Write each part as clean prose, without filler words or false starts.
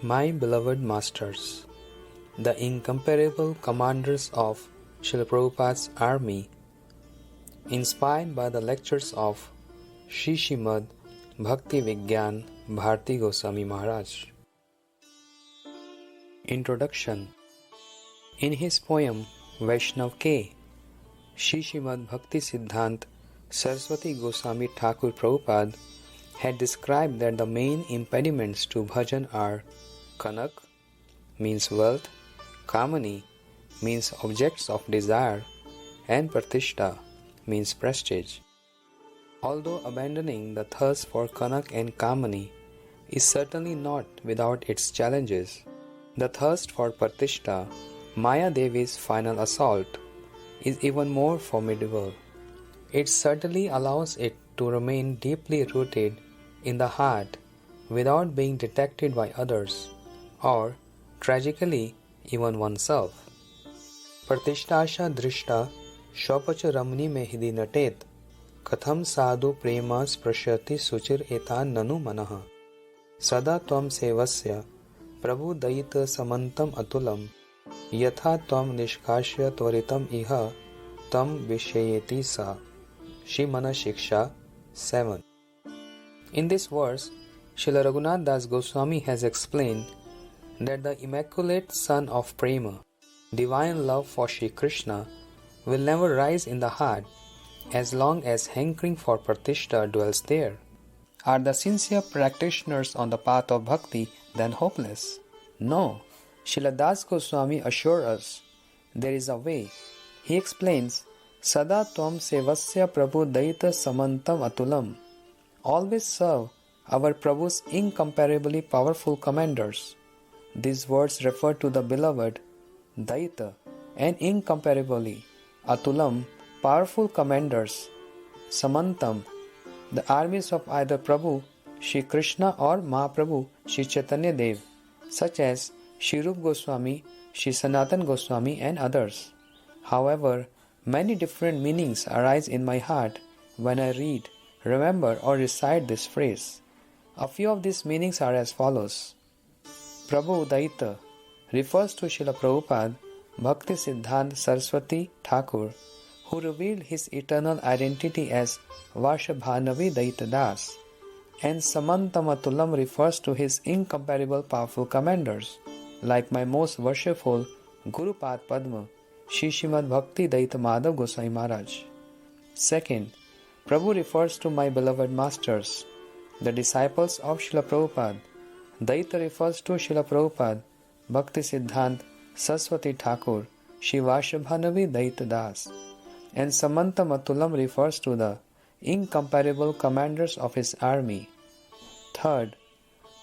My beloved masters, the incomparable commanders of Srila Prabhupada's army, inspired by the lectures of Sri Srimad Bhakti Vigyan Bharti Goswami Maharaj. Introduction. In his poem Vaishnav Ke, Sri Srimad Bhakti Siddhant Saraswati Goswami Thakur Prabhupada had described that the main impediments to bhajan are Kanak, means wealth, Kamani, means objects of desire, and Pratishta, means prestige. Although abandoning the thirst for Kanak and Kamani is certainly not without its challenges, the thirst for Pratishta, Maya Devi's final assault, is even more formidable. It certainly allows it to remain deeply rooted in the heart without being detected by others, or, tragically, even oneself. Pratishtasha drishta shopacha ramni me hidi natet katham sadhu prema sprashyati suchir etan nanu manaha sada tvam sevasya prabhu dayita samantam atulam yatha tvam nishkashya tvaritam iha tam vishayeti sa. Shrimana Shiksha 7. In this verse, Srila Raghunath Das Goswami has explained that the immaculate son of Prema, divine love for Shri Krishna, will never rise in the heart as long as hankering for Pratishta dwells there. Are the sincere practitioners on the path of bhakti then hopeless? No. Srila Das Goswami assures us there is a way. He explains, Sada tvam sevasya prabhu daita samantam atulam. Always serve our Prabhu's incomparably powerful commanders. These words refer to the beloved, Daita, and incomparably, Atulam, powerful commanders, Samantam, the armies of either Prabhu, Shri Krishna or Mahaprabhu, Shri Chaitanya Dev, such as Shri Rup Goswami, Shri Sanatan Goswami and others. However, many different meanings arise in my heart when I read, remember or recite this phrase. A few of these meanings are as follows. Prabhu Daita refers to Srila Prabhupada Bhakti Siddhant Saraswati Thakur, who revealed his eternal identity as Varshabhanavi Daita Das, and Samantamatulam refers to his incomparable powerful commanders, like my most worshipful Guru Pad Padma, Shri Srimad Bhakti Daita Madhav Goswami Maharaj. Second, Prabhu refers to my beloved masters, the disciples of Srila Prabhupada. Daita refers to Srila Prabhupada, Bhakti Siddhant Saraswati Thakur, Shri Varshabhanavi Daita Das, and Samanta Matulam refers to the incomparable commanders of his army. Third,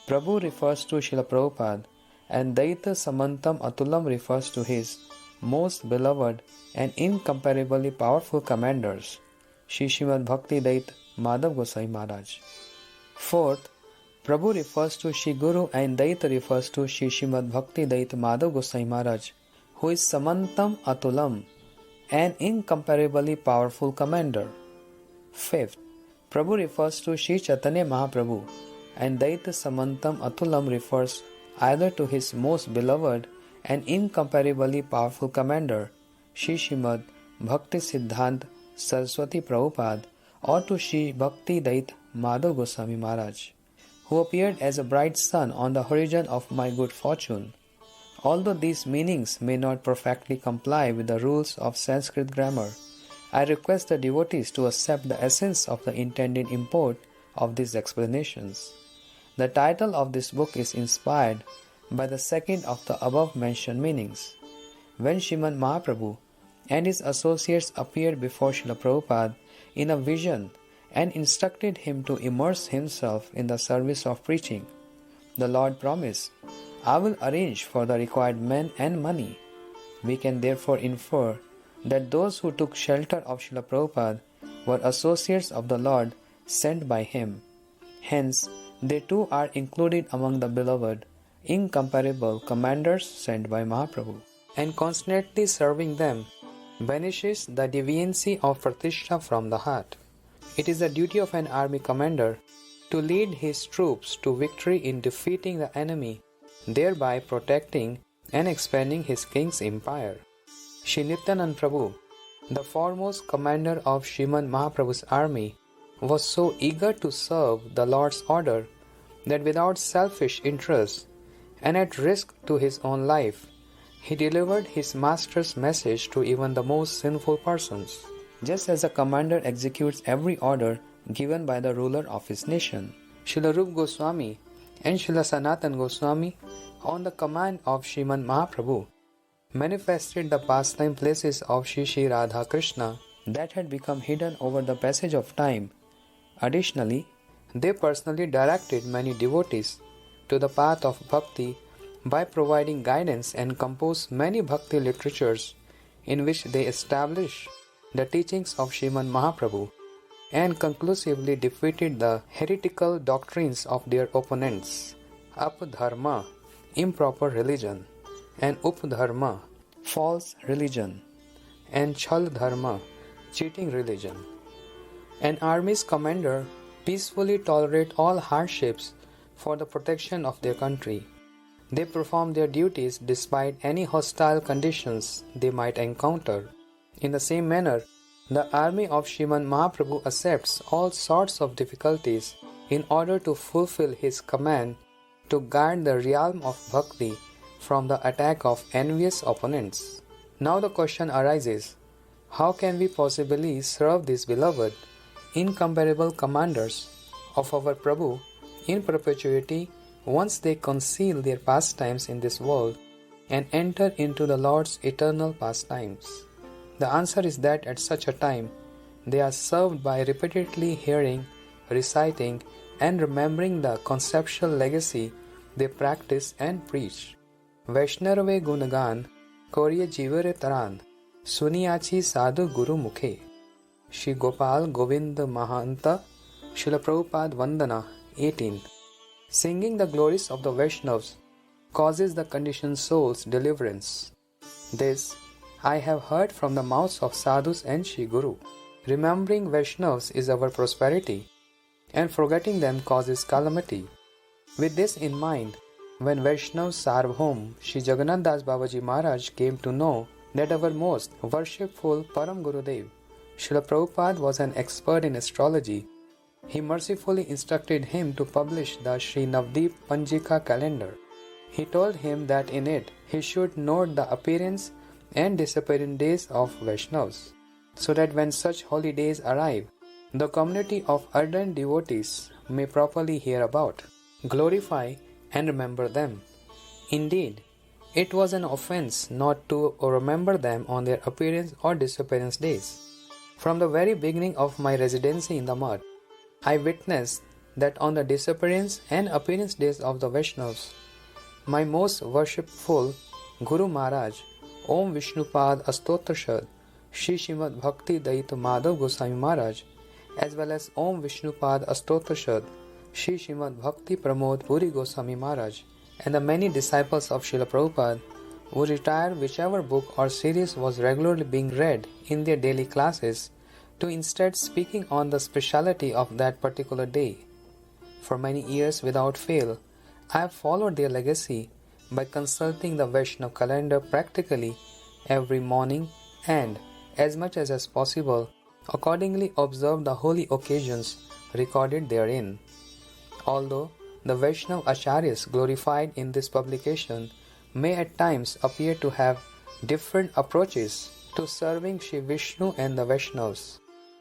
Prabhu refers to Srila Prabhupada, and Daita Samantam Atulam refers to his most beloved and incomparably powerful commanders, Shri Srimad Bhakti Daita Madhav Goswami Maharaj. Fourth, Prabhu refers to Shri Guru and Daita refers to Shri Srimad Bhakti Daita Madhav Goswami Maharaj, who is Samantam Atulam, an incomparably powerful commander. Fifth, Prabhu refers to Shri Chaitanya Mahaprabhu, and Daita Samantam Atulam refers either to his most beloved and incomparably powerful commander, Shri Srimad Bhakti Siddhant Saraswati Prabhupada, or to Shri Bhakti Daita Madhav Goswami Maharaj, who appeared as a bright sun on the horizon of my good fortune. Although these meanings may not perfectly comply with the rules of Sanskrit grammar, I request the devotees to accept the essence of the intended import of these explanations. The title of this book is inspired by the second of the above-mentioned meanings. When Srimad Mahaprabhu and his associates appeared before Srila Prabhupada in a vision and instructed him to immerse himself in the service of preaching, the Lord promised, I will arrange for the required men and money. We can therefore infer that those who took shelter of Srila Prabhupada were associates of the Lord sent by him. Hence, they too are included among the beloved, incomparable commanders sent by Mahaprabhu. And constantly serving them banishes the deviancy of Pratishta from the heart. It is the duty of an army commander to lead his troops to victory in defeating the enemy thereby protecting and expanding his king's empire. Shri Nityanand Prabhu, the foremost commander of Srimad Mahaprabhu's army, was so eager to serve the Lord's order that without selfish interest and at risk to his own life, he delivered his master's message to even the most sinful persons. Just as a commander executes every order given by the ruler of his nation, Srila Rupa Goswami and Srila Sanatana Goswami, on the command of Srimad Mahaprabhu, manifested the pastime places of Shri Shri Radha Krishna that had become hidden over the passage of time. Additionally, they personally directed many devotees to the path of bhakti by providing guidance and composed many bhakti literatures in which they established the teachings of Srimad Mahaprabhu and conclusively defeated the heretical doctrines of their opponents. Apadharma, improper religion, and Updharma, false religion, and Chal Dharma, cheating religion. An army's commander peacefully tolerate all hardships for the protection of their country. They perform their duties despite any hostile conditions they might encounter. In the same manner, the army of Srimad Mahaprabhu accepts all sorts of difficulties in order to fulfill his command to guard the realm of bhakti from the attack of envious opponents. Now the question arises, how can we possibly serve these beloved, incomparable commanders of our Prabhu in perpetuity once they conceal their pastimes in this world and enter into the Lord's eternal pastimes? The answer is that at such a time, they are served by repeatedly hearing, reciting, and remembering the conceptual legacy they practice and preach. Vaishnarave Gunagan, Korye Jivare Taran, Suniachi Sadhu Guru Mukhe. Shri Gopal Govind Mahanta, Srila Prabhupada Vandana, 18. Singing the glories of the Vaishnavas causes the conditioned soul's deliverance. This I have heard from the mouths of sadhus and Shri Guru. Remembering Vaishnavas is our prosperity, and forgetting them causes calamity. With this in mind, when Vaishnav Sarvabhaum Shri Jagannath Das Babaji Maharaj came to know that our most worshipful Param Gurudev, Srila Prabhupada, was an expert in astrology, he mercifully instructed him to publish the Sri Navdeep Panjika calendar. He told him that in it he should note the appearance and disappearance days of Vaishnavas, so that when such holy days arrive, the community of ardent devotees may properly hear about, glorify, and remember them. Indeed, it was an offense not to remember them on their appearance or disappearance days. From the very beginning of my residency in the mud, I witnessed that on the disappearance and appearance days of the Vaishnavas, my most worshipful Guru Maharaj, Om Vishnupad Astotrashad, Shri Srimad Bhakti Daita Madhav Goswami Maharaj, as well as Om Vishnupad Astotrashad, Shri Srimad Bhakti Pramod Puri Goswami Maharaj, and the many disciples of Srila Prabhupada would retire whichever book or series was regularly being read in their daily classes to instead speaking on the speciality of that particular day. For many years without fail, I have followed their legacy by consulting the Vaishnava calendar practically every morning and, as much as possible, accordingly observe the holy occasions recorded therein. Although the Vaishnava Acharyas glorified in this publication may at times appear to have different approaches to serving Shri Vishnu and the Vaishnavas,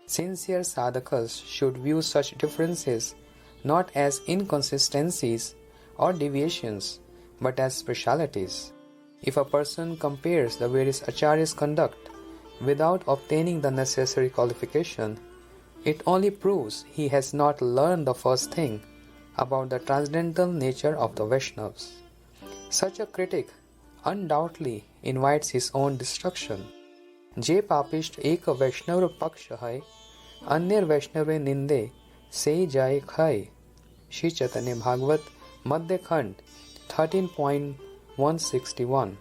sincere sadhakas should view such differences not as inconsistencies or deviations, but as specialities. If a person compares the various acharyas' conduct without obtaining the necessary qualification, it only proves he has not learned the first thing about the transcendental nature of the Vaishnavas. Such a critic undoubtedly invites his own destruction. Je papisht ek Vaishnav paksha hai, अन्यर वैष्णवे निंदे से जाए खाए. Shri Chaitanya Bhagavat Madhya Khand 13.161.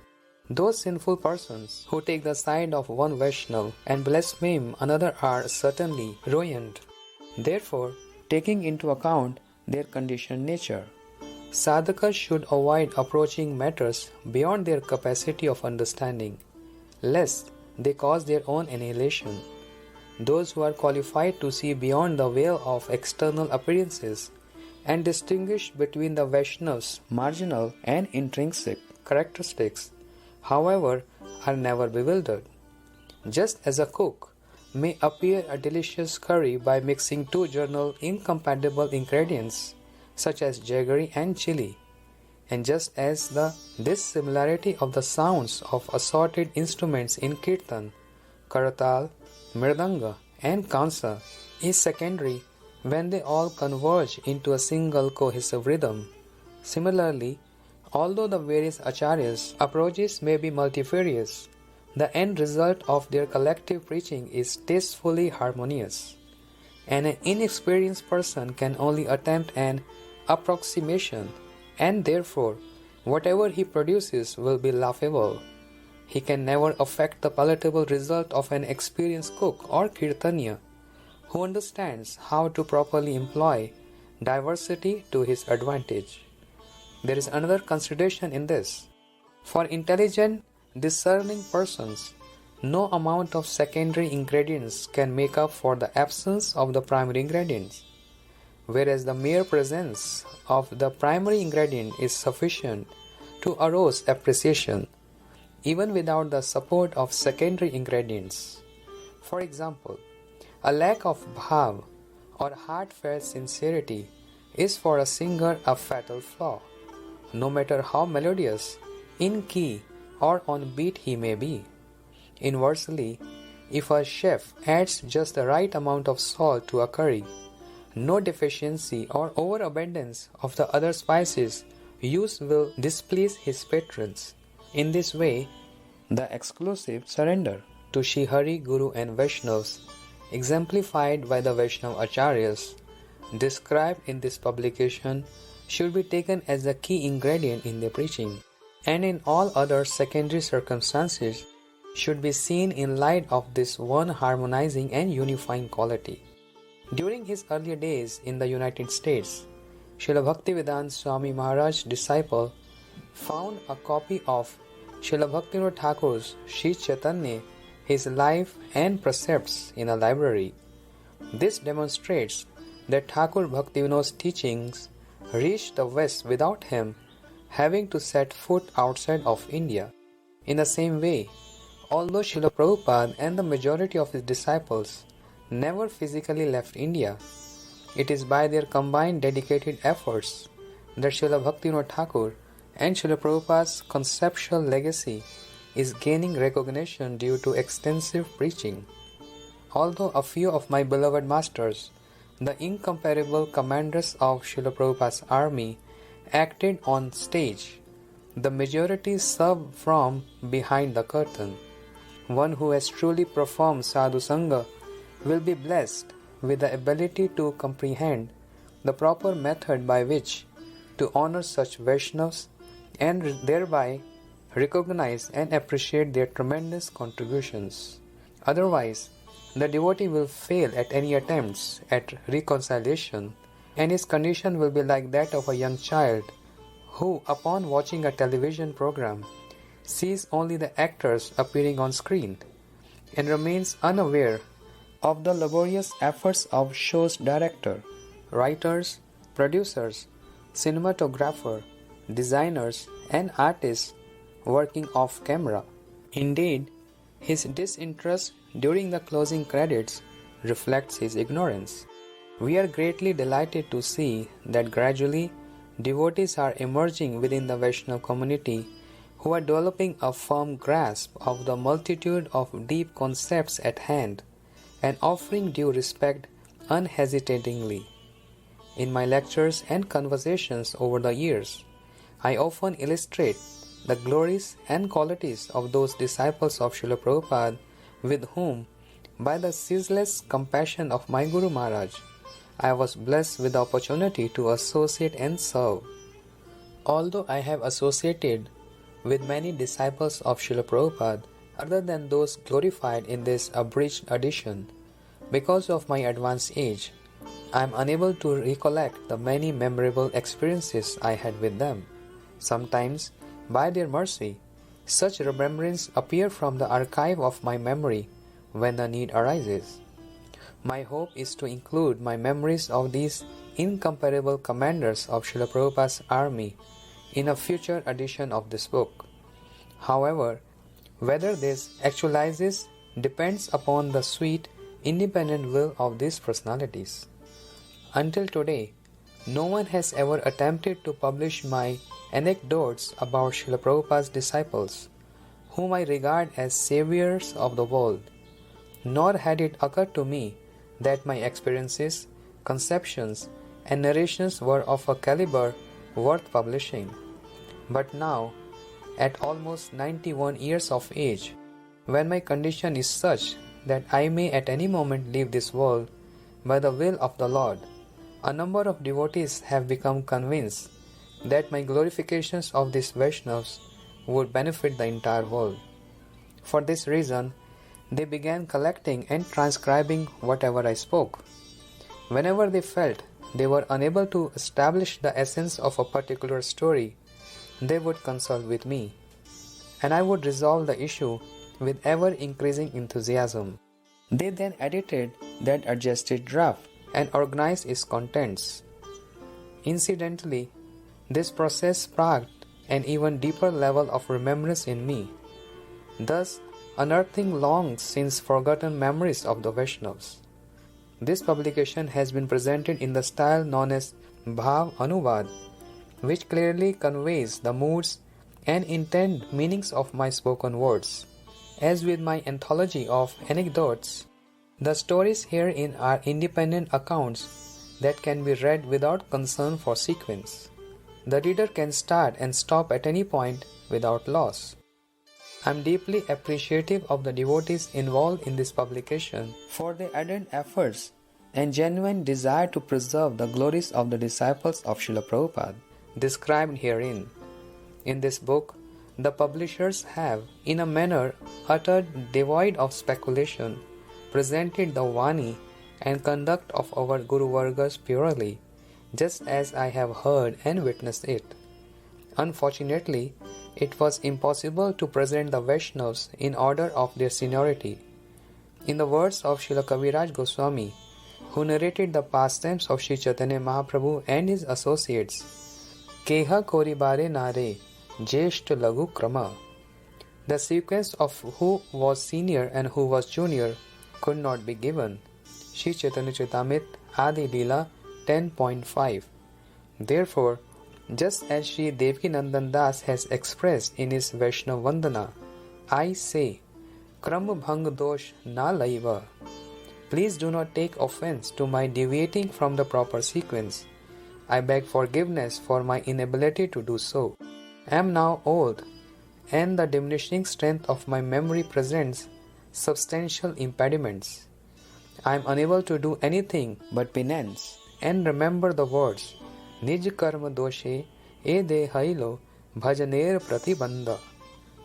Those sinful persons who take the side of one Vaishnav and blaspheme another are certainly ruined. Therefore, taking into account their conditioned nature, Sadhakas should avoid approaching matters beyond their capacity of understanding, lest they cause their own annihilation. Those who are qualified to see beyond the veil of external appearances and distinguish between the Vaishnav's marginal and intrinsic characteristics, however, are never bewildered. Just as a cook may appear a delicious curry by mixing two general incompatible ingredients such as jaggery and chili, and just as the dissimilarity of the sounds of assorted instruments in kirtan, karatal, mridanga, and kansa is secondary when they all converge into a single cohesive rhythm. Similarly, although the various acharyas' approaches may be multifarious, the end result of their collective preaching is tastefully harmonious, and an inexperienced person can only attempt an approximation, and therefore whatever he produces will be laughable. He can never affect the palatable result of an experienced cook or kirtaniya who understands how to properly employ diversity to his advantage. There is another consideration in this. For intelligent, discerning persons, no amount of secondary ingredients can make up for the absence of the primary ingredients, whereas the mere presence of the primary ingredient is sufficient to arouse appreciation, even without the support of secondary ingredients. For example, a lack of bhav or heartfelt sincerity is for a singer a fatal flaw, no matter how melodious, in key, or on beat he may be. Inversely, if a chef adds just the right amount of salt to a curry, no deficiency or overabundance of the other spices used will displease his patrons. In this way, the exclusive surrender to Shri Hari, Guru and Vaishnavas, exemplified by the Vaishnava Acharyas, described in this publication, should be taken as a key ingredient in their preaching, and in all other secondary circumstances should be seen in light of this one harmonizing and unifying quality. During his earlier days in the United States, Srila Bhaktivedanta Swami Maharaj's disciple found a copy of Srila Bhaktivinoda Thakur's Sri Chaitanya, his life and precepts in a library. This demonstrates that Thakur Bhaktivinoda's teachings reached the West without him having to set foot outside of India. In the same way, although Srila Prabhupada and the majority of his disciples never physically left India, it is by their combined dedicated efforts that Srila Bhaktivinoda Thakur and Srila Prabhupada's conceptual legacy is gaining recognition due to extensive preaching. Although a few of my beloved masters, the incomparable commanders of Srila Prabhupada's army, acted on stage, the majority served from behind the curtain. One who has truly performed sadhu sangha will be blessed with the ability to comprehend the proper method by which to honor such Vaishnavas and thereby recognize and appreciate their tremendous contributions. Otherwise, the devotee will fail at any attempts at reconciliation, and his condition will be like that of a young child who, upon watching a television program, sees only the actors appearing on screen and remains unaware of the laborious efforts of show's director, writers, producers, cinematographer, designers, and artists working off camera. Indeed, his disinterest during the closing credits reflects his ignorance. We are greatly delighted to see that gradually devotees are emerging within the Vaishnava community who are developing a firm grasp of the multitude of deep concepts at hand and offering due respect unhesitatingly. In my lectures and conversations over the years, I often illustrate the glories and qualities of those disciples of Srila Prabhupada with whom, by the ceaseless compassion of my Guru Maharaj, I was blessed with the opportunity to associate and serve. Although I have associated with many disciples of Srila Prabhupada other than those glorified in this abridged edition, because of my advanced age, I am unable to recollect the many memorable experiences I had with them. Sometimes, by their mercy, such remembrance appear from the archive of my memory when the need arises. My hope is to include my memories of these incomparable commanders of Srila Prabhupada's army in a future edition of this book. However, whether this actualizes depends upon the sweet, independent will of these personalities. Until today, no one has ever attempted to publish my anecdotes about Srila Prabhupada's disciples, whom I regard as saviors of the world, nor had it occurred to me that my experiences, conceptions, and narrations were of a caliber worth publishing. But now, at almost 91 years of age, when my condition is such that I may at any moment leave this world by the will of the Lord, a number of devotees have become convinced that my glorifications of these Vaishnavas would benefit the entire world. For this reason, they began collecting and transcribing whatever I spoke. Whenever they felt they were unable to establish the essence of a particular story, they would consult with me, and I would resolve the issue with ever-increasing enthusiasm. They then edited that adjusted draft and organized its contents. Incidentally, this process sparked an even deeper level of remembrance in me, thus unearthing long since forgotten memories of the Vaishnavas. This publication has been presented in the style known as Bhav Anuvad, which clearly conveys the moods and intent meanings of my spoken words. As with my anthology of anecdotes, the stories herein are independent accounts that can be read without concern for sequence. The reader can start and stop at any point without loss. I am deeply appreciative of the devotees involved in this publication for their ardent efforts and genuine desire to preserve the glories of the disciples of Srila Prabhupada, described herein. In this book, the publishers have, in a manner uttered devoid of speculation, presented the Vani and conduct of our Guru Vargas purely, just as I have heard and witnessed it. Unfortunately, it was impossible to present the Vaishnavas in order of their seniority. In the words of Srila Kaviraj Goswami, who narrated the pastimes of Sri Chaitanya Mahaprabhu and his associates, Keha Koribare Nare, Jeshta Lagu Krama. The sequence of who was senior and who was junior could not be given. Sri Chaitanya Charitamrita Adi Leela 10.5. Therefore, just as Sri Devkinandan Das has expressed in his Vaishnava Vandana, I say, Kram Bhang Dosh Na Laiva. Please do not take offense to my deviating from the proper sequence. I beg forgiveness for my inability to do so. I am now old, and the diminishing strength of my memory presents substantial impediments. I am unable to do anything but penance and remember the words Nij karma doshe e de hailo bhajaner pratibandha.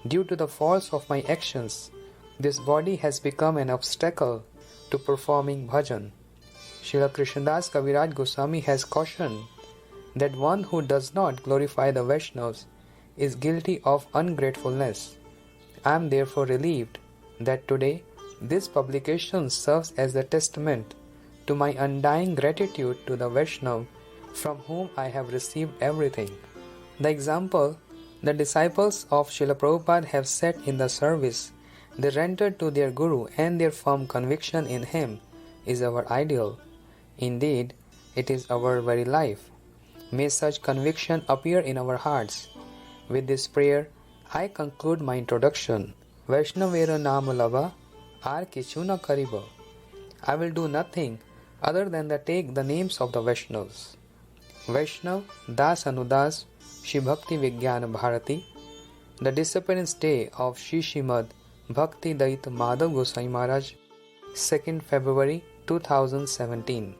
Due to the faults of my actions, this body has become an obstacle to performing bhajan. Srila Krishnadas Kaviraj Goswami has cautioned that one who does not glorify the Vaishnavas is guilty of ungratefulness. I am therefore relieved that today this publication serves as a testament to my undying gratitude to the Vaishnava from whom I have received everything. The example the disciples of Srila Prabhupada have set in the service they rendered to their Guru and their firm conviction in him is our ideal. Indeed, it is our very life. May such conviction appear in our hearts. With this prayer, I conclude my introduction. Vaishnavera Namalava Ar Kichuna Kariba. I will do nothing other than take the names of the Vaishnavas. Vaishnav Das Anudas Shri Bhakti Vigyan Bharati. The Disappearance Day of Shri Srimad Bhakti Dait Madhav Goswami Maharaj, 2nd February 2017.